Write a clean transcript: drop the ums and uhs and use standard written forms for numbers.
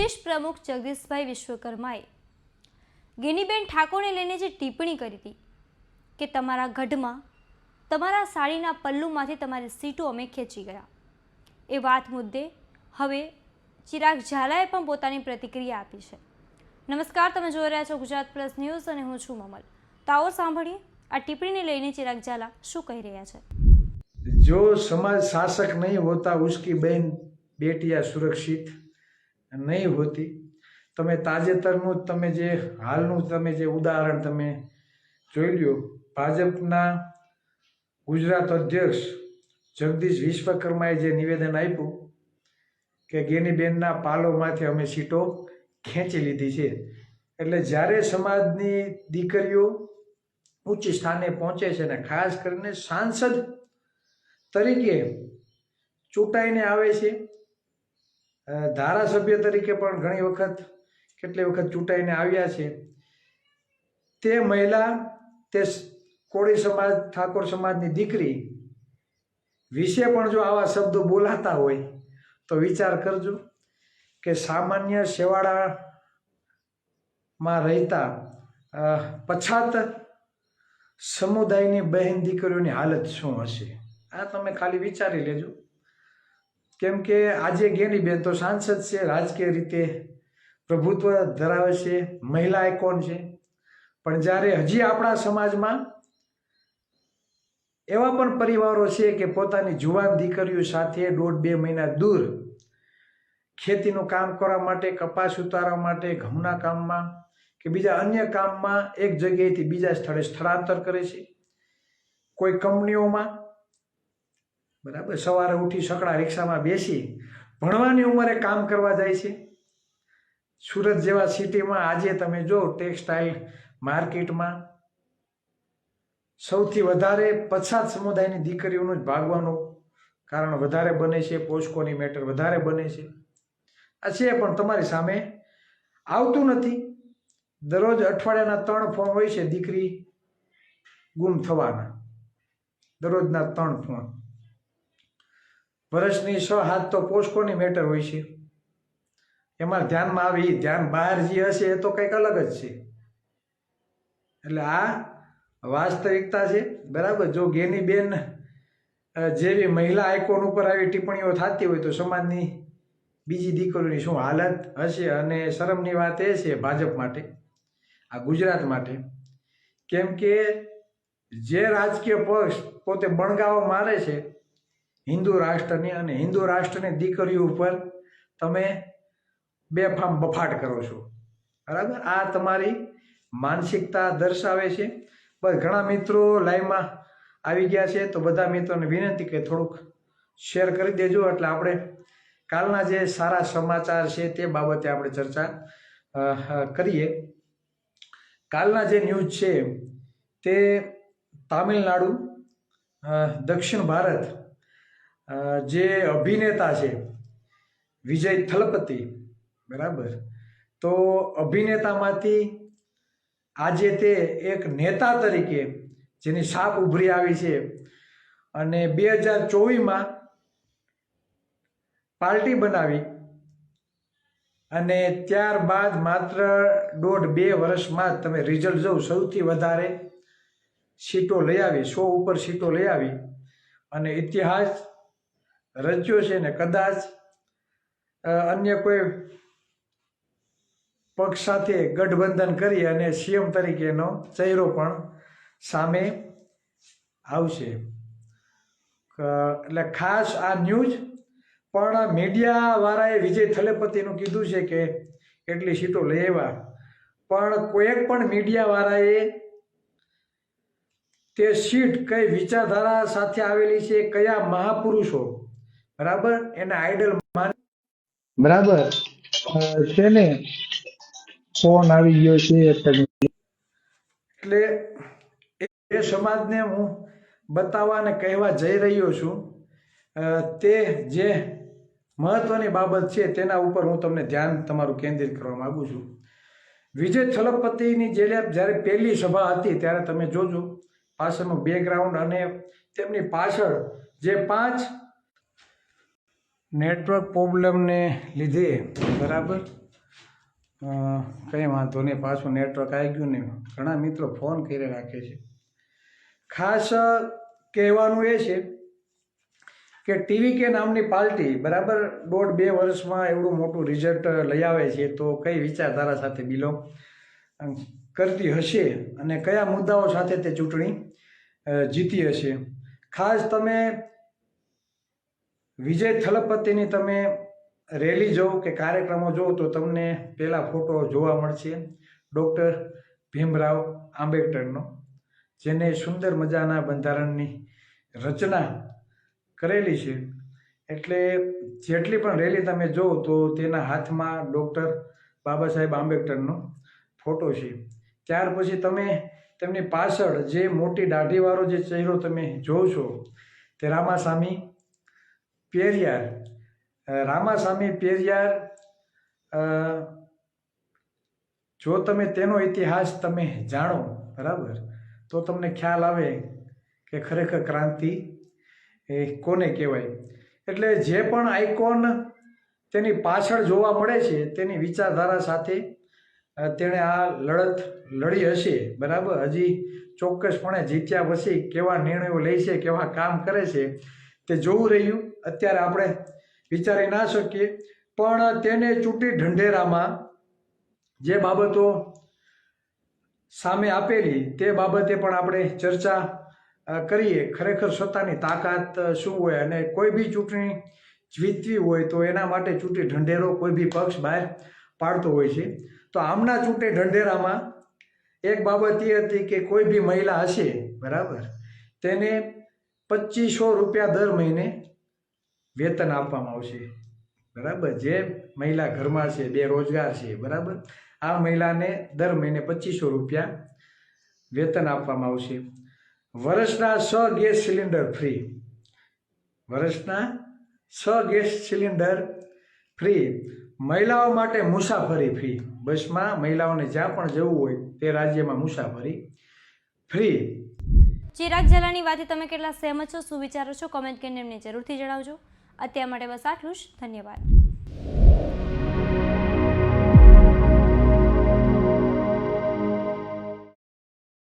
પ્રદેશ પ્રમુખ જગદીશભાઈ વિશ્વકર્માએ ગેનીબેન ઠાકોરને લઈને જે ટિપ્પણી કરી હતી કે તમારા ગઢમાં તમારા સાડીના પલ્લુમાંથી તમારી સીટો અમે ખેંચી ગયા, એ વાત મુદ્દે હવે ચિરાગ ઝાલાએ પણ પોતાની પ્રતિક્રિયા આપી છે. નમસ્કાર, તમે જોઈ રહ્યા છો ગુજરાત પ્લસ ન્યૂઝ અને હું છું મમલ. તો આવો સાંભળીએ આ ટિપ્પણીને લઈને ચિરાગ ઝાલા શું કહી રહ્યા છે. जो समाज शासक नहीं होता उसकी बहन बेटियां सुरक्षित नहीं होती. તમે તાજેતરનું તમે જે હાલનું તમે જે ઉદાહરણ તમે જોઈ લ્યો, ભાજપના ગુજરાત અધ્યક્ષ જગદીશ વિશ્વકર્માએ જે નિવેદન આપ્યું કે ગેનીબેનના પાલોમાંથી અમે સીટો ખેંચી લીધી છે. એટલે જ્યારે સમાજની દીકરીઓ ઉચ્ચ સ્થાને પહોંચે છે ને ખાસ કરીને સાંસદ તરીકે ચૂંટાઈને આવે છે, ધારાસભ્ય તરીકે પણ ઘણી વખત કેટલી વખત ચૂંટાઈને આવ્યા છે, તે મહિલા તે કોળી સમાજ ઠાકોર સમાજની દીકરી વિશે પણ જો આવા શબ્દો બોલાતા હોય તો વિચાર કરજો કે સામાન્ય શેવાળામાં રહેતા પછાત સમુદાયની બહેન દીકરીઓની હાલત શું હશે. આ તમે ખાલી વિચારી લેજો. કેમ કે આજે ગેનીબેન તો સાંસદ છે, રાજકીય રીતે પ્રભુત્વ ધરાવે છે, મહિલા આઇકોન છે, પણ જ્યારે હજી આપણા સમાજમાં એવા પણ પરિવારો છે કે પોતાની જુવાન દીકરીઓ સાથે 1.5-2 મહિના દૂર ખેતીનું કામ કરવા માટે, કપાસ ઉતારવા માટે, ઘઉંના કામમાં કે બીજા અન્ય કામમાં એક જગ્યાએથી બીજા સ્થળે સ્થળાંતર કરે છે. કોઈ કંપનીઓમાં બરાબર સવારે ઉઠી સકડા રિક્ષામાં બેસી ભણવાની ઉંમરે કામ કરવા જાય છે. સુરત જેવા સિટીમાં આજે તમે જો ટેક્સટાઇલ માર્કેટમાં સૌથી વધારે પછાત સમુદાયની દીકરીઓનું જ ભાગવાનું કારણ વધારે બને છે, પોસ્કોની મેટર વધારે બને છે. આ છે પણ તમારી સામે આવતું નથી. દરરોજ અઠવાડિયાના 3 ફોન હોય છે દીકરી ગુમ થવાના, દરરોજના 3 ફોન. વર્ષની 6-7 તો પોસ્કોની મેટર હોય છે. એમાં ધ્યાનમાં આવે, ધ્યાન બહાર જે હશે એ તો કંઈક અલગ જ છે. એટલે આ વાસ્તવિકતા છે, બરાબર. જો ગેનીબેન જેવી મહિલા આઇકોન ઉપર આવી ટિપ્પણીઓ થતી હોય તો સમાજની બીજી દીકરીઓની શું હાલત હશે. અને શરમની વાત એ છે ભાજપ માટે, આ ગુજરાત માટે, કેમ કે જે રાજકીય પક્ષ પોતે બણગાવા મારે છે હિન્દુ રાષ્ટ્રની, અને હિન્દુ રાષ્ટ્રની દીકરીઓ ઉપર તમે બેફામ બફાટ કરો છો, બરાબર. આ તમારી માનસિકતા દર્શાવે છે. બસ ઘણા મિત્રો લાઈવમાં આવી ગયા છે તો બધા મિત્રોને વિનંતી કે થોડુંક શેર કરી દેજો, એટલે આપણે કાલના જે સારા સમાચાર છે તે બાબતે આપણે ચર્ચા કરીએ. કાલના જે ન્યૂઝ છે તે તામિલનાડુ, દક્ષિણ ભારત, જે અભિનેતા છે વિજય થલપતિ, બરાબર. તો અભિનેતામાંથી આજે તે એક નેતા તરીકે જેની છાપ ઉભરી આવી છે, અને 2024માં પાર્ટી બનાવી અને ત્યારબાદ માત્ર 1.5-2 વર્ષમાં જ તમે રિઝલ્ટ જો સૌથી વધારે સીટો લઈ આવી, 100 ઉપર સીટો લઈ આવી અને ઇતિહાસ રચ્યો છે. ને કદાચ અન્ય કોઈ પક્ષ સાથે ગઠબંધન કરી અને સીએમ તરીકેનો ચહેરો પણ સામે આવશે. એટલે ખાસ આ ન્યૂઝ પણ મીડિયાવાળાએ વિજય થલપતિનું કીધું છે કે એટલી સીટો લઈ આવ્યા, પણ કોઈક પણ મીડિયાવાળાએ તે સીટ કઈ વિચારધારા સાથે આવેલી છે, કયા મહાપુરુષો, બરાબર, એના આઈડલ માન, બરાબર, તેને ફોન આવી ગયો છે. એટલે એ સમાજને હું બતાવવા અને કહેવા જઈ રહ્યો છું. તે જે મહત્વની બાબત છે તેના ઉપર હું તમને ધ્યાન તમારું કેન્દ્રિત કરવા માગું છું. વિજય થલપતિની જ્યારે પહેલી સભા હતી ત્યારે તમે જોજો પાછળનું બેકગ્રાઉન્ડ અને તેમની પાછળ જે 5 નેટવર્ક પ્રોબ્લેમને લીધે, બરાબર, કંઈ વાંધો નહીં, પાછું નેટવર્ક આવી ગયું ને ઘણા મિત્રો ફોન કરી રાખે છે. ખાસ કહેવાનું એ છે કે TVK નામની પાર્ટી બરાબર 1.5-2 વર્ષમાં એવડું મોટું રિઝલ્ટ લઈ આવે છે, તો કઈ વિચારધારા સાથે બિલોંગ કરતી હશે અને કયા મુદ્દાઓ સાથે તે ચૂંટણી જીતી હશે. ખાસ તમે વિજય થલપતિની તમે રેલી જોવો કે કાર્યક્રમો જોવો તો તમને પહેલા ફોટો જોવા મળશે ડૉક્ટર ભીમરાવ આંબેડકરનો, જેને સુંદર મજાના બંધારણની રચના કરેલી છે. એટલે જેટલી પણ રેલી તમે જોવો તો તેના હાથમાં ડૉક્ટર બાબા સાહેબ આંબેડકરનો ફોટો છે. ત્યાર પછી તમે તેમની પાછળ જે મોટી દાઢીવાળો જે ચહેરો તમે જોવો છો તે રામાસામી પેરિયાર. રામાસામી પેરિયાર, જો તમે તેનો ઇતિહાસ તમે જાણો બરાબર તો તમને ખ્યાલ આવે કે ખરેખર ક્રાંતિ એ કોને કહેવાય. એટલે જે પણ આઇકોન તેની પાછળ જોવા મળે છે તેની વિચારધારા સાથે તેણે આ લડત લડી હશે બરાબર. હજી ચોક્કસપણે જીત્યા પછી કેવા નિર્ણયો લે છે, કેવા કામ કરે છે તે જોવું રહ્યું. અત્યારે આપણે વિચારી ના શકીએ, પણ તેને ચૂંટી ઢંઢેરામાં જે બાબતો સામે આપેલી તે બાબતે પણ આપણે ચર્ચા કરીએ. ખરેખર સત્તાની તાકાત શું હોય અને કોઈ બી ચૂંટણી જીતવી હોય તો એના માટે ચૂંટી ઢંઢેરો કોઈ બી પક્ષ બહાર પાડતો હોય છે. તો આમના ચૂંટણી ઢંઢેરામાં એક બાબત એ હતી કે કોઈ બી મહિલા હશે બરાબર તેને 2500 રૂપિયા દર મહિને વેતન આપવામાં આવશે બરાબર. જે મહિલા ઘરમાં છે, બેરોજગાર છે બરાબર, આ મહિલાને દર મહિને 2500 રૂપિયા વેતન આપવામાં આવશે. વર્ષના 6 ગેસ સિલિન્ડર ફ્રી, વર્ષના 6 ગેસ સિલિન્ડર ફ્રી. મહિલાઓ માટે મુસાફરી ફ્રી, બસમાં મહિલાઓને જ્યાં પણ જવું હોય તે રાજ્યમાં મુસાફરી ફ્રી. ચિરાગ ઝાલાની વાતે તમે કેટલા સહેમત છો, શું વિચારો છો, કોમેન્ટ કરીને એમને જરૂરથી જણાવજો. અત્યાર માટે બસ આટલું જ. ધન્યવાદ.